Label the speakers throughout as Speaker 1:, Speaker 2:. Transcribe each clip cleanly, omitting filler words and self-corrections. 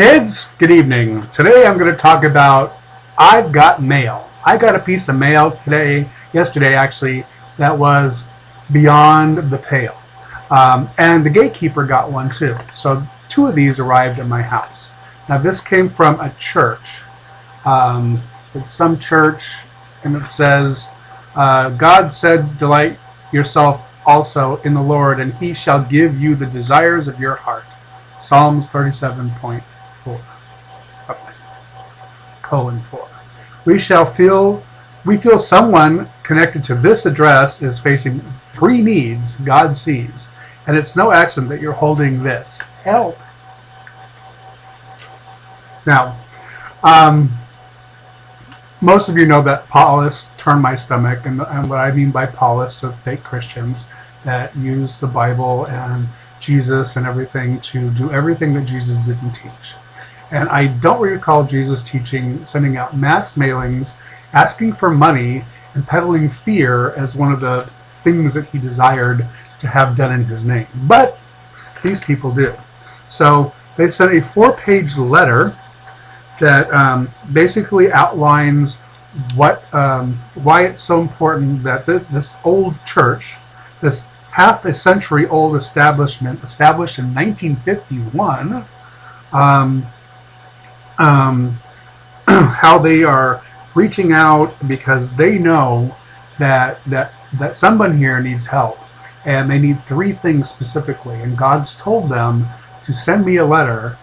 Speaker 1: Kids, good evening. Today I'm going to talk about I've got mail. I got a piece of mail yesterday actually, that was beyond the pale. And the gatekeeper got one too. So two of these arrived at my house. Now this came from a church. It's some church, and it says, God said, delight yourself also in the Lord, and he shall give you the desires of your heart. Psalms 37.4 something, :4. We feel someone connected to this address is facing three needs God sees, and it's no accident that you're holding this. Help. Now, most of you know that Paulus turned my stomach, and what I mean by Paulus are fake Christians that use the Bible and Jesus and everything to do everything that Jesus didn't teach. And I don't recall Jesus teaching, sending out mass mailings, asking for money, and peddling fear as one of the things that he desired to have done in his name. But these people do. So they sent a 4-page letter that basically outlines why it's so important that this old church, this half a century old establishment, established in 1951, how they are reaching out because they know that someone here needs help, and they need three things specifically, and God's told them to send me a letter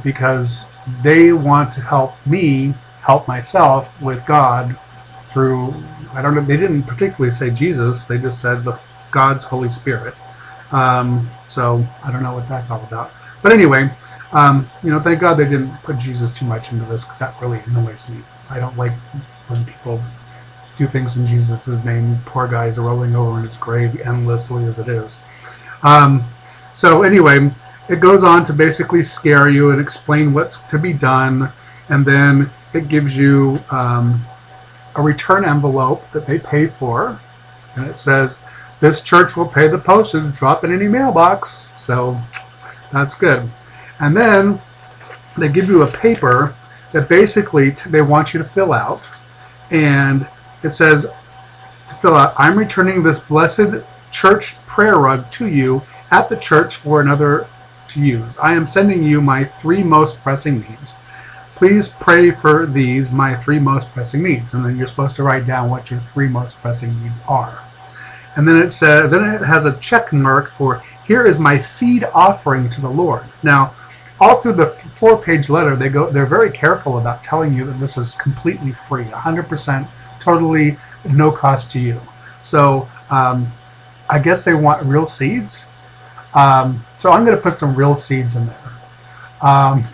Speaker 1: because they want to help me help myself with God through, I don't know, they didn't particularly say Jesus, they just said God's Holy Spirit. So I don't know what that's all about. But anyway, thank God they didn't put Jesus too much into this, because that really annoys me. I don't like when people do things in Jesus' name. Poor guys are rolling over in his grave endlessly as it is. So anyway, it goes on to basically scare you and explain what's to be done, and then it gives you a return envelope that they pay for, and it says, this church will pay the postage, drop in any mailbox. So that's good. And then they give you a paper that basically they want you to fill out, and it says to fill out, I'm returning this blessed church prayer rug to you at the church for another to use. I am sending you my 3 most pressing needs. Please pray for these, my 3 most pressing needs. And then you're supposed to write down what your 3 most pressing needs are. And then it has a check mark for, here is my seed offering to the Lord. Now, all through the 4-page letter, they're very careful about telling you that this is completely free, 100%, totally no cost to you. So I guess they want real seeds. So I'm going to put some real seeds in there. I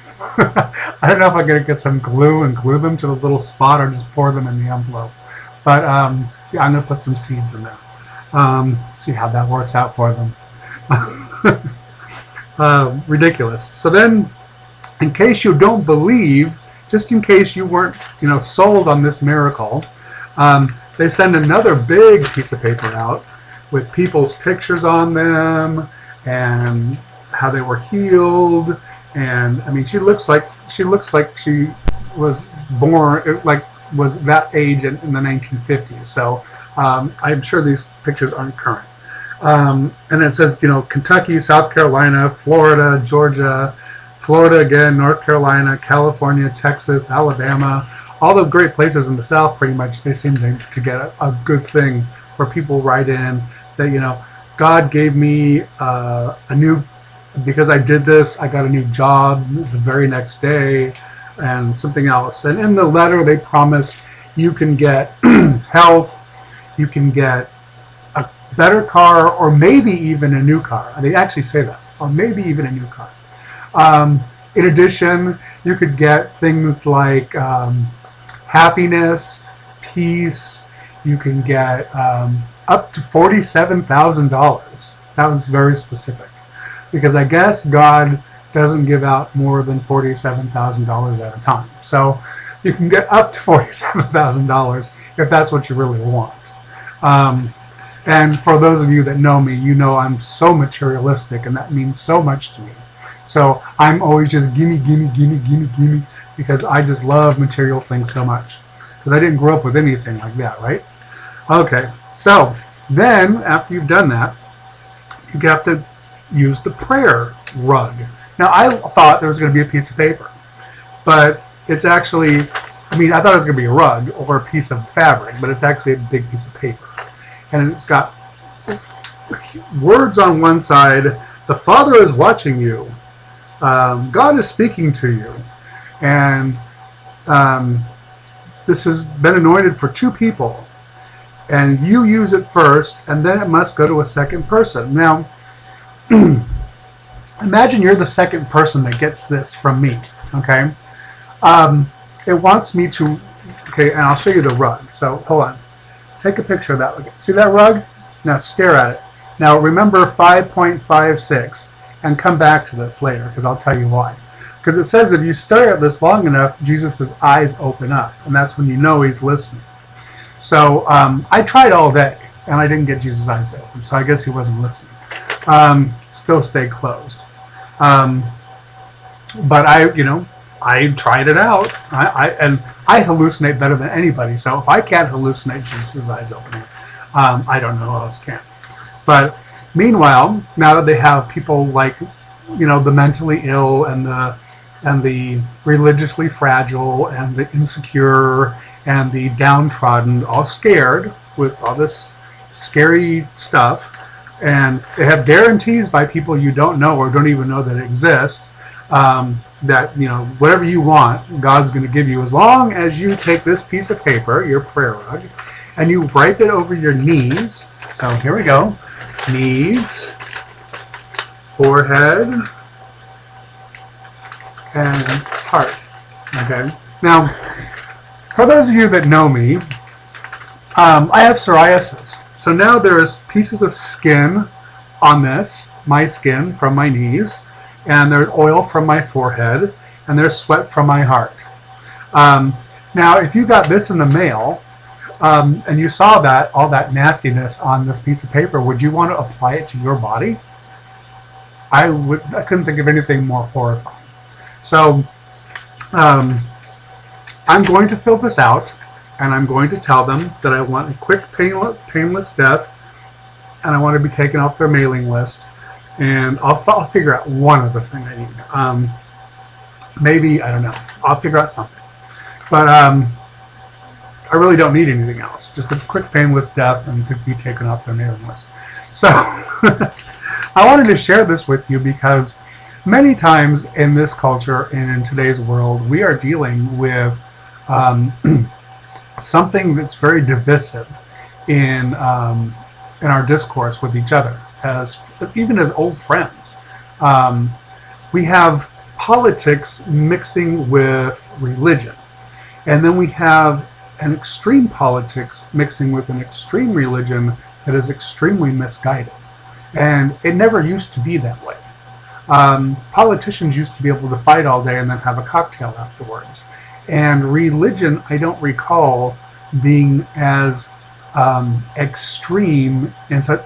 Speaker 1: don't know if I'm going to get some glue and glue them to the little spot or just pour them in the envelope. But yeah, I'm going to put some seeds in there. See how that works out for them. Ridiculous. So then, in case you don't believe, just in case you weren't, sold on this miracle, they send another big piece of paper out with people's pictures on them and how they were healed. And I mean, she looks like she was born, was that age in the 1950s. So I'm sure these pictures aren't current. And it says, Kentucky, South Carolina, Florida, Georgia, Florida again, North Carolina, California, Texas, Alabama, all the great places in the South. Pretty much, they seem to get a good thing where people write in that, God gave me because I did this, I got a new job the very next day, and something else. And in the letter, they promise you can get health, you can get a better car, or maybe even a new car. They actually say that, or maybe even a new car. In addition, you could get things like happiness, peace. You can get up to $47,000. That was very specific, because I guess God doesn't give out more than $47,000 at a time. So you can get up to $47,000 if that's what you really want. And for those of you that know me, I'm so materialistic, and that means so much to me. So I'm always just gimme, gimme, gimme, gimme, gimme, because I just love material things so much. Because I didn't grow up with anything like that, right? Okay, so then after you've done that, you have to use the prayer rug. Now I thought there was going to be a piece of paper, but it's actually, I thought it was going to be a rug or a piece of fabric, but it's actually a big piece of paper. And it's got words on one side. The Father is watching you. God is speaking to you. And this has been anointed for 2 people. And you use it first, and then it must go to a second person. Now, imagine you're the second person that gets this from me, okay? It wants me to, okay, and I'll show you the rug. So, hold on. Take a picture of that. See that rug? Now, stare at it. Now, remember 5.56, and come back to this later, because I'll tell you why. Because it says if you stare at this long enough, Jesus' eyes open up, and that's when you know he's listening. So I tried all day, and I didn't get Jesus' eyes to open, so I guess he wasn't listening. Still stayed closed. But I tried it out, and I hallucinate better than anybody, so if I can't hallucinate Jesus' eyes opening, I don't know who else can. But meanwhile, now that they have people like, the mentally ill and the religiously fragile and the insecure and the downtrodden, all scared with all this scary stuff, and they have guarantees by people you don't know or don't even know that exist, that whatever you want, God's going to give you, as long as you take this piece of paper, your prayer rug, and you write it over your knees. So here we go. Knees, forehead, and heart. Okay. Now, for those of you that know me, I have psoriasis. So now there's pieces of skin on this, my skin from my knees, and there's oil from my forehead, and there's sweat from my heart. Now, if you got this in the mail, and you saw that, all that nastiness on this piece of paper, would you want to apply it to your body? I couldn't think of anything more horrifying. So, I'm going to fill this out, and I'm going to tell them that I want a quick, painless death, and I want to be taken off their mailing list, and I'll figure out one other thing I need. Maybe, I don't know. I'll figure out something. But I really don't need anything else. Just a quick, painless death and to be taken off their mailing list. So, I wanted to share this with you because many times in this culture and in today's world, we are dealing with something that's very divisive in our discourse with each other, even as old friends. We have politics mixing with religion, and then we have an extreme politics mixing with an extreme religion that is extremely misguided. And it never used to be that way. Politicians used to be able to fight all day and then have a cocktail afterwards. And religion, I don't recall being as extreme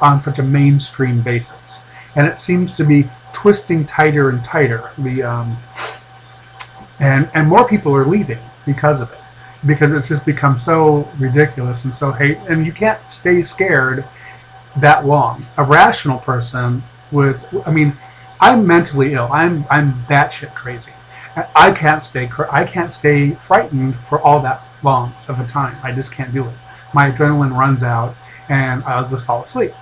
Speaker 1: on such a mainstream basis. And it seems to be twisting tighter and tighter. And more people are leaving because of it. Because it's just become so ridiculous and so hate, and you can't stay scared that long. A rational person I'm mentally ill. I'm batshit crazy. I can't stay frightened for all that long of a time. I just can't do it. My adrenaline runs out, and I'll just fall asleep.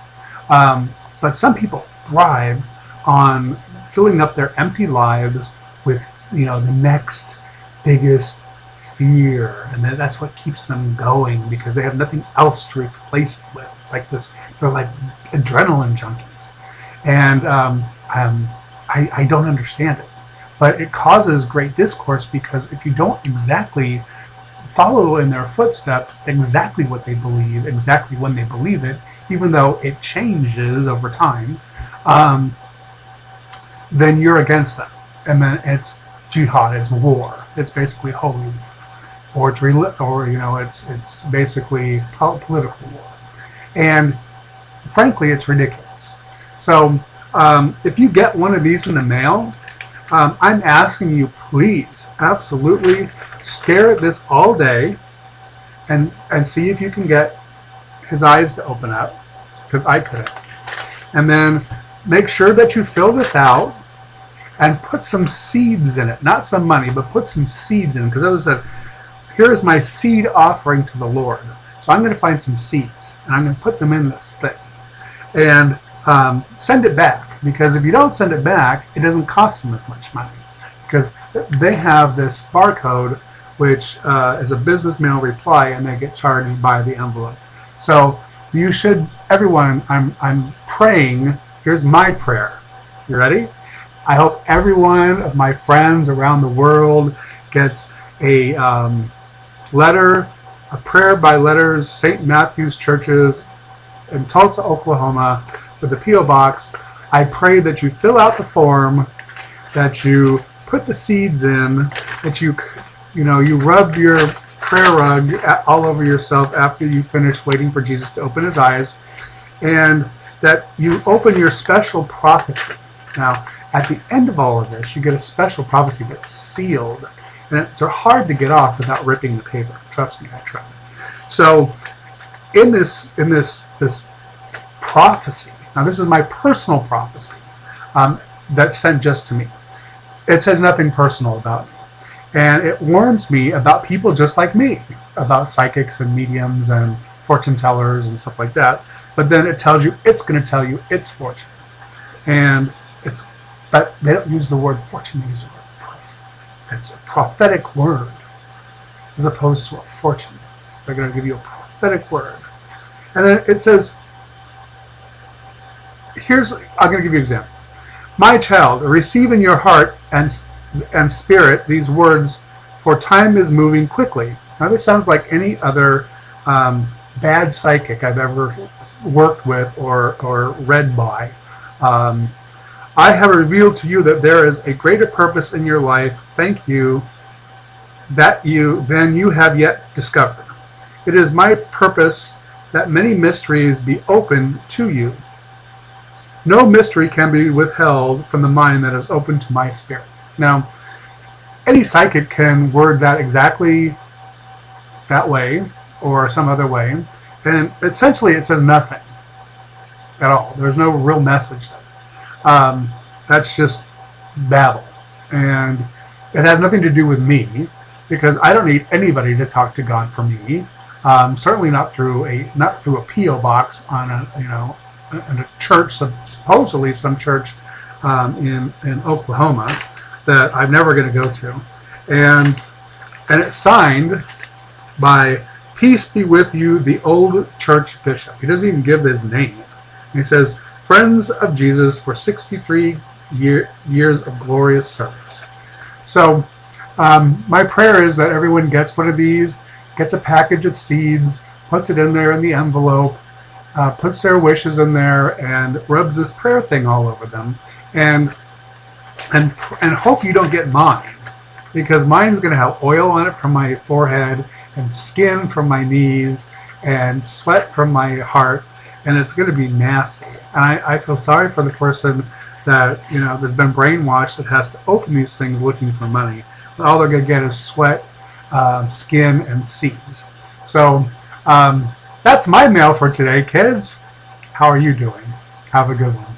Speaker 1: But some people thrive on filling up their empty lives with the next biggest fear, and that's what keeps them going because they have nothing else to replace it with. It's like this, they're like adrenaline junkies, and I don't understand it, but it causes great discourse because if you don't exactly follow in their footsteps exactly what they believe, exactly when they believe it, even though it changes over time, then you're against them, and then it's jihad, it's war, it's basically holy. Or it's basically political war, and frankly, it's ridiculous. So, if you get one of these in the mail, I'm asking you, please, absolutely stare at this all day and see if you can get his eyes to open up, because I couldn't. And then make sure that you fill this out and put some seeds in it. Not some money, but put some seeds in it. Because as I said, here's my seed offering to the Lord. So I'm going to find some seeds, and I'm going to put them in this thing. And send it back. Because if you don't send it back, it doesn't cost them as much money. Because they have this barcode, which is a business mail reply, and they get charged by the envelope. So you should, everyone, I'm praying, here's my prayer. You ready? I hope every one of my friends around the world gets a letter, a prayer by letters, St. Matthew's churches in Tulsa, Oklahoma, with the P.O. Box. I pray that you fill out the form, that you put the seeds in, that you rub your prayer rug all over yourself after you finish waiting for Jesus to open his eyes, and that you open your special prophecy. Now, at the end of all of this, you get a special prophecy that's sealed, and it's hard to get off without ripping the paper. Trust me, I tried. So, in this prophecy, now this is my personal prophecy that's sent just to me. It says nothing personal about me. And it warns me about people just like me, about psychics and mediums and fortune tellers and stuff like that. But then it tells you, it's going to tell you its fortune. And but they don't use the word fortune, they use the word proof. It's a prophetic word as opposed to a fortune. They're going to give you a prophetic word. And then it says, I'm going to give you an example. My child, receive in your heart and spirit these words, for time is moving quickly. Now this sounds like any other bad psychic I've ever worked with or read by. I have revealed to you that there is a greater purpose in your life, thank you, than you have yet discovered. It is my purpose that many mysteries be opened to you. No mystery can be withheld from the mind that is open to my spirit. Now, any psychic can word that exactly that way or some other way, and essentially it says nothing at all. There's no real message there. That's just babble, and it had nothing to do with me, because I don't need anybody to talk to God for me. Certainly not through a P.O. box on in a church, supposedly some church in Oklahoma that I'm never going to go to, and it's signed by Peace be with you, the old church bishop. He doesn't even give his name. And he says, Friends of Jesus for 63 years of glorious service. So my prayer is that everyone gets one of these, gets a package of seeds, puts it in there in the envelope, puts their wishes in there, and rubs this prayer thing all over them, and hope you don't get mine, because mine's going to have oil on it from my forehead and skin from my knees and sweat from my heart, and it's going to be nasty. And I feel sorry for the person that has been brainwashed, that has to open these things looking for money. But all they're going to get is sweat, skin, and seeds. So that's my mail for today, kids. How are you doing? Have a good one.